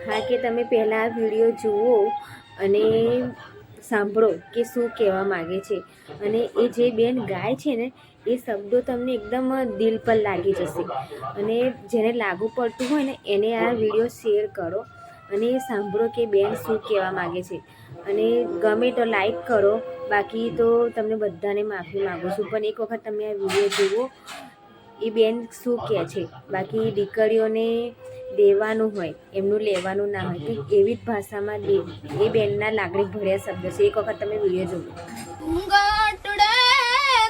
હા, કે તમે પહેલાં આ વિડીયો જુઓ અને સાંભળો કે શું કહેવા માગે છે. અને એ જે બેન ગાય છે ને એ શબ્દો તમને એકદમ દિલ પર લાગી જશે. અને જેને લાગુ પડતું હોય ને એને આ વિડીયો શેર કરો અને સાંભળો કે બેન શું કહેવા માગે છે. અને ગમે તો લાઈક કરો, બાકી તો તમને બધાને માફી માગું છું. પણ એક વખત તમે આ વિડીયો જુઓ એ બેન શું કહે છે. બાકી દીકરીઓને દેવાનું હોય એમનું લેવાનું ના હોય, કંઈક એવી જ ભાષામાં એ બેનના લાગણી ભર્યા શબ્દ છે. એક વખત તમે વિડીયો જુઓ. ઘૂંઘટડે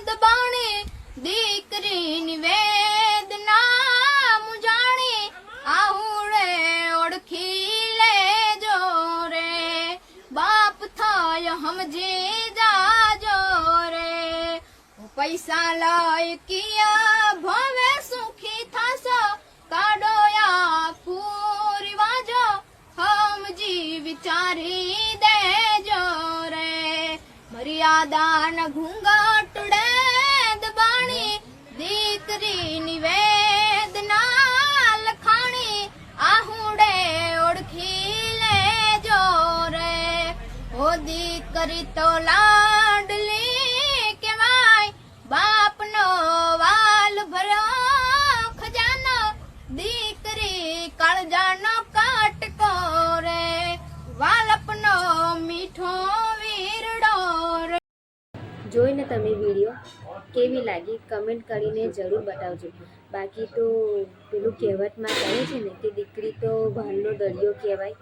દબાણી દીકરીની વેદના મુજાણી આહુડે ઓળખી લેજો રે, બાપ થાય સમજી જાજો રે. પૈસા લઈ કિયા ભવે સુખી થશો, કાઢોયા પૂરી સમજી વિચારી દેજો રે. મર્યાદાન ઘૂંઘટડે દબાણી દીકરીની વેદના લખાણી આહુડે ઓળખી લેજો રે. ઓ દીકરી તો લાડલી કહેવાય, બાપનો વાલ ભર્યો ખજાનો, દીકરી કાળજાનો કાટકો રે, વાલપનો મીઠો વીરડો રે. જોઈને તમે વિડીયો કેવી લાગી કમેન્ટ કરીને જરૂર બતાવજો. બાકી તો પેલું કહેવતમાં કહે છે ને કે દીકરી તો ભાલનો દરિયો કહેવાય.